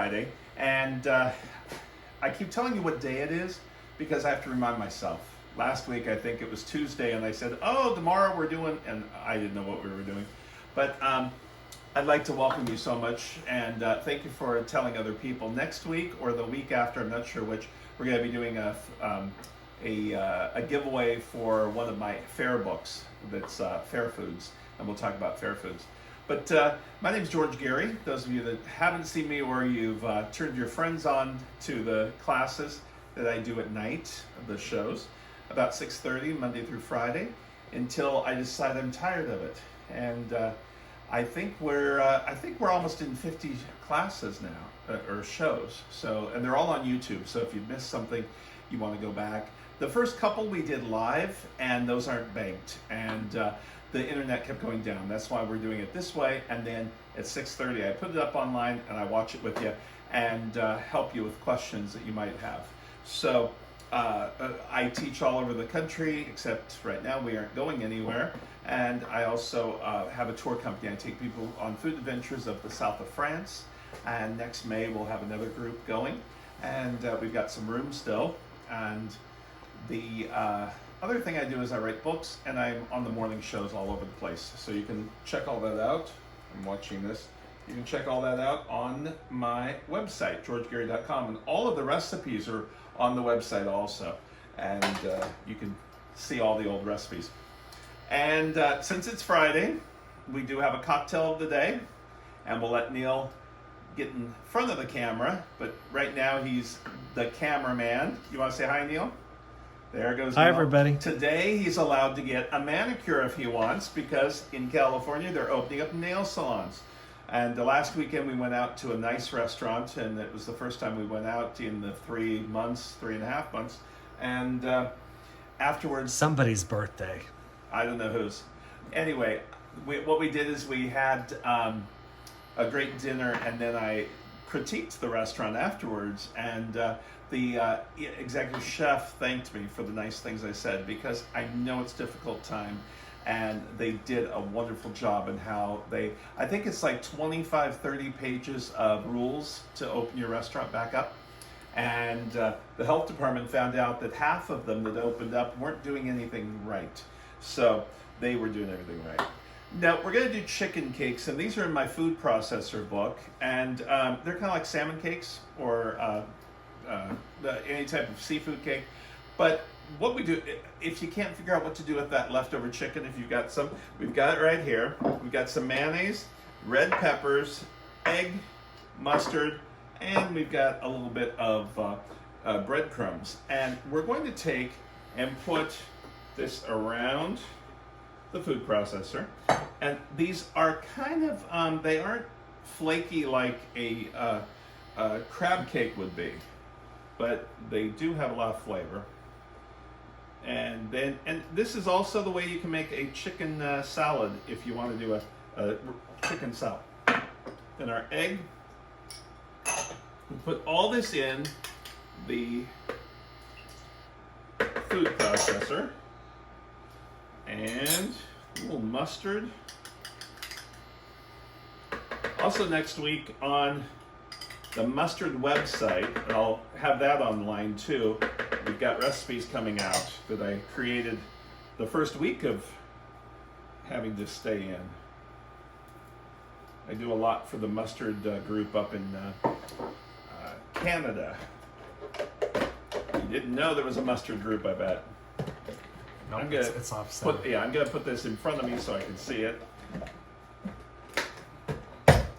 Friday, and I keep telling you what day it is because I have to remind myself. Last week I think it was Tuesday, and I said, "Oh, tomorrow we're doing," and I didn't know what we were doing. But I'd like to welcome you so much, and thank you for telling other people. Next week or the week after, I'm not sure which, we're going to be doing a giveaway for one of my fair books that's Fair Foods, and we'll talk about Fair Foods. But my name's George Gary. Those of you that haven't seen me or you've turned your friends on to the classes that I do at night, the shows, about 6:30 Monday through Friday, until I decide I'm tired of it. And I think we're almost in 50 classes now, or shows. So, and they're all on YouTube. So if you missed something, you want to go back. The first couple we did live, and those aren't banked, and the internet kept going down. That's why we're doing it this way. And then at 6:30, I put it up online, and I watch it with you, and help you with questions that you might have. So I teach all over the country, except right now we aren't going anywhere. And I also have a tour company. I take people on food adventures of the south of France. And next May we'll have another group going. And we've got some room still. And the other thing I do is I write books, and I'm on the morning shows all over the place. So you can check all that out. I'm watching this. You can check all that out on my website, georgegary.com. And all of the recipes are on the website also. And you can see all the old recipes. And since it's Friday, we do have a cocktail of the day. And we'll let Neil get in front of the camera. But right now he's the cameraman. You want to say hi, Neil? There goes Hi, Neil. everybody. Today he's allowed to get a manicure if he wants, because in California they're opening up nail salons. And the last weekend we went out to a nice restaurant, and it was the first time we went out in the 3.5 months. And afterwards, Somebody's birthday. I don't know whose. Anyway, what we did is we had a great dinner, and then I critiqued the restaurant afterwards, and the executive chef thanked me for the nice things I said, because I know it's a difficult time, and they did a wonderful job in how I think it's like 25, 30 pages of rules to open your restaurant back up. And the health department found out that half of them that opened up weren't doing anything right. So they were doing everything right. Now we're going to do chicken cakes, and these are in my food processor book, and they're kind of like salmon cakes or any type of seafood cake. But what we do, if you can't figure out what to do with that leftover chicken, if you've got some, we've got it right here. We've got some mayonnaise, red peppers, egg, mustard, and we've got a little bit of breadcrumbs. And we're going to take and put this around the food processor. And these are kind of, they aren't flaky like a crab cake would be, but they do have a lot of flavor. And this is also the way you can make a chicken salad if you want to do a chicken salad. Then our egg, we put all this in the food processor, and a little mustard. Also next week on the mustard website, and I'll have that online too, we've got recipes coming out that I created the first week of having to stay in. I do a lot for the mustard group up in Canada. You didn't know there was a mustard group, I bet. Nope, it's offset. I'm gonna put this in front of me so I can see it.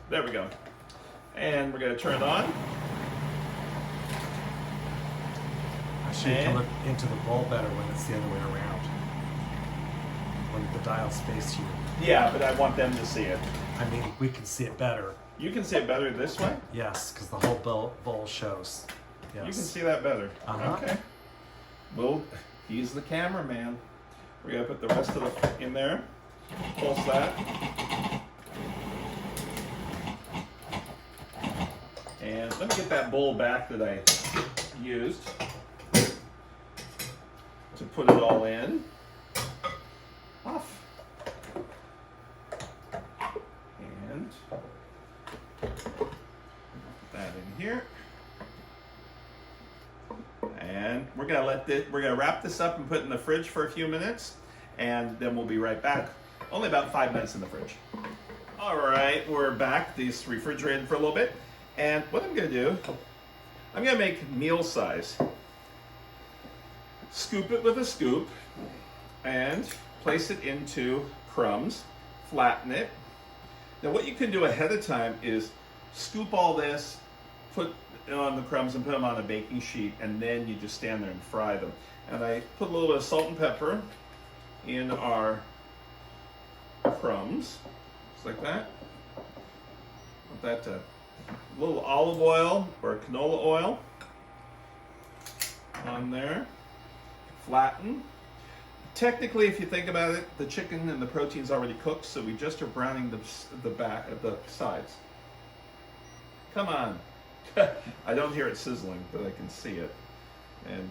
There we go. And we're gonna turn it on. Actually, you can look into the bowl better when it's the other way around. When the dial's face you. Yeah, but I want them to see it. I mean, we can see it better. You can see it better this way? Yes, because the whole bowl shows. Yes. You can see that better. Uh-huh. Okay. Well, he's the cameraman. We're gonna put the rest of it in there. Pulse that. And let me get that bowl back that I used to put it all in. Off. And put that in And we're gonna wrap this up and put it in the fridge for a few minutes, and then we'll be right back. Only about 5 minutes in the fridge. All right, we're back. These refrigerated for a little bit. And what I'm gonna do, I'm gonna make meal size. Scoop it with a scoop and place it into crumbs, flatten it. Now what you can do ahead of time is scoop all this, put it on the crumbs and put them on a baking sheet, and then you just stand there and fry them. And I put a little bit of salt and pepper in our crumbs, just like that. Want that to, a little olive oil or canola oil on there. Flatten. Technically, if you think about it, the chicken and the protein's already cooked, so we just are browning the back of the sides. Come on. I don't hear it sizzling, but I can see it. And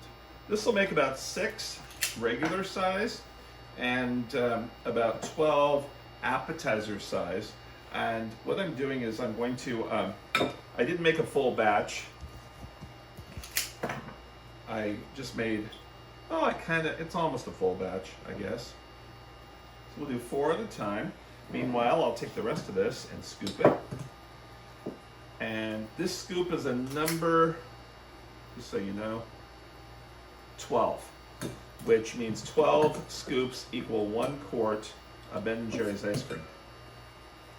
this will make about 6 regular size and about 12 appetizer size. And what I'm doing is I'm going to, I didn't make a full batch. I just made, it's almost a full batch, I guess. So we'll do 4 at a time. Meanwhile, I'll take the rest of this and scoop it. And this scoop is a number, just so you know, 12, which means 12 scoops equal 1 quart of Ben & Jerry's ice cream.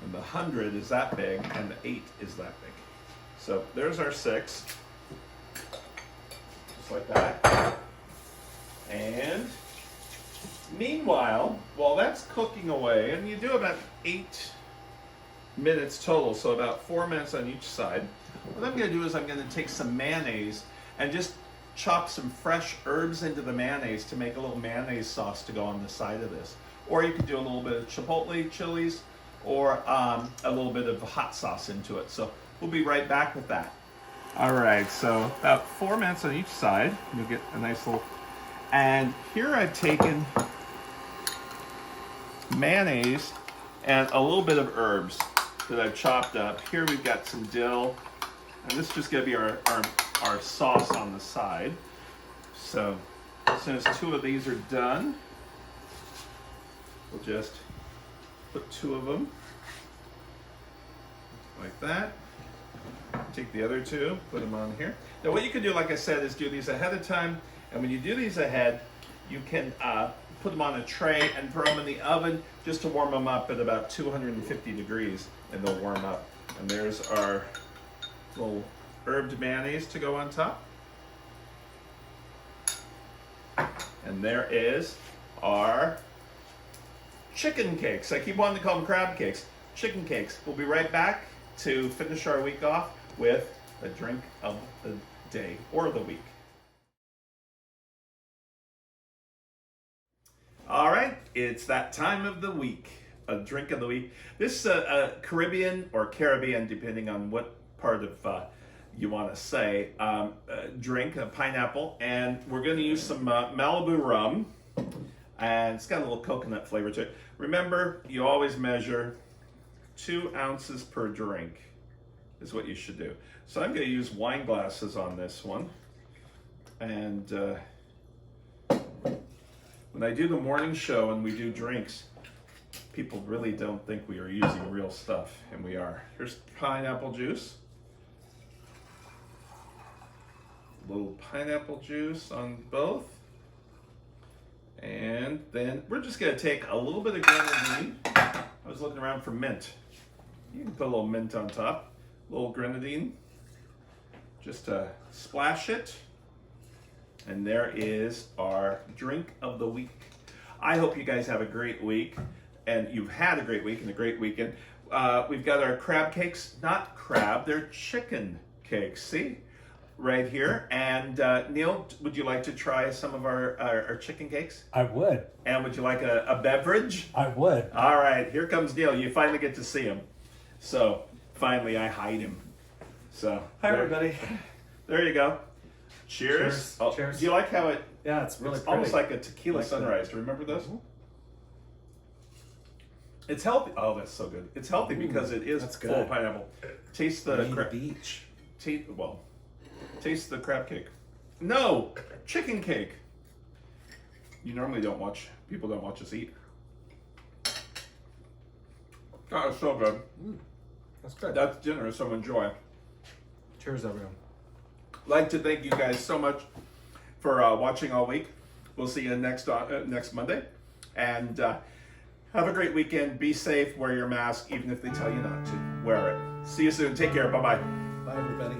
And the 100 is that big, and the 8 is that big. So there's our 6, just like that. And meanwhile, while that's cooking away, and you do about 8 minutes total, so about 4 minutes on each side, what I'm going to do is I'm going to take some mayonnaise and just chop some fresh herbs into the mayonnaise to make a little mayonnaise sauce to go on the side of this. Or you could do a little bit of chipotle chilies or a little bit of hot sauce into it. So we'll be right back with that. All right, so about 4 minutes on each side. You'll get a nice little, and here I've taken mayonnaise and a little bit of herbs that I've chopped up. Here we've got some dill, and this is just gonna be our sauce on the side. So as soon as 2 of these are done, we'll just put 2 of them like that. Take the other 2, put them on here. Now what you can do, like I said, is do these ahead of time, and when you do these ahead, you can put them on a tray and throw them in the oven just to warm them up at about 250 degrees, and they'll warm up. And there's our little herbed mayonnaise to go on top. And there is our chicken cakes. I keep wanting to call them crab cakes. Chicken cakes. We'll be right back to finish our week off with a drink of the day or the week. All right, it's that time of the week, a drink of the week. This is a Caribbean or Caribbean, depending on what part of you want to say, drink, a pineapple, and we're going to use some Malibu rum, and it's got a little coconut flavor to it. Remember, you always measure 2 ounces per drink is what you should do. So I'm going to use wine glasses on this one, and when I do the morning show and we do drinks, people really don't think we are using real stuff, and we are. Here's pineapple juice. A little pineapple juice on both. And then we're just gonna take a little bit of grenadine. I was looking around for mint. You can put a little mint on top. A little grenadine. Just splash it. And there is our drink of the week. I hope you guys have a great week, and you've had a great week and a great weekend. We've got our crab cakes, not crab, they're chicken cakes, see? Right here. And Neil, would you like to try some of our chicken cakes? I would. And would you like a beverage? I would. All right, here comes Neil. You finally get to see him. So, finally I hide him. So, Hi, everybody. There you go. Cheers. Cheers. Oh, Cheers. Do you like how Yeah, it's really it's pretty. almost like a tequila Like that. sunrise. Do you remember those? Mhm. It's healthy. Oh, that's so good. It's healthy because it is that's full good. of pineapple. Taste the Maine Beach. taste the crab cake. No, chicken cake. You normally people don't watch us eat. That is so good. That's good. That's dinner, so enjoy. Cheers, everyone. Like to thank you guys so much for watching all week. We'll see you next Monday. And have a great weekend. Be safe. Wear your mask, even if they tell you not to. Wear it. See you soon. Take care. Bye-bye. Bye, everybody.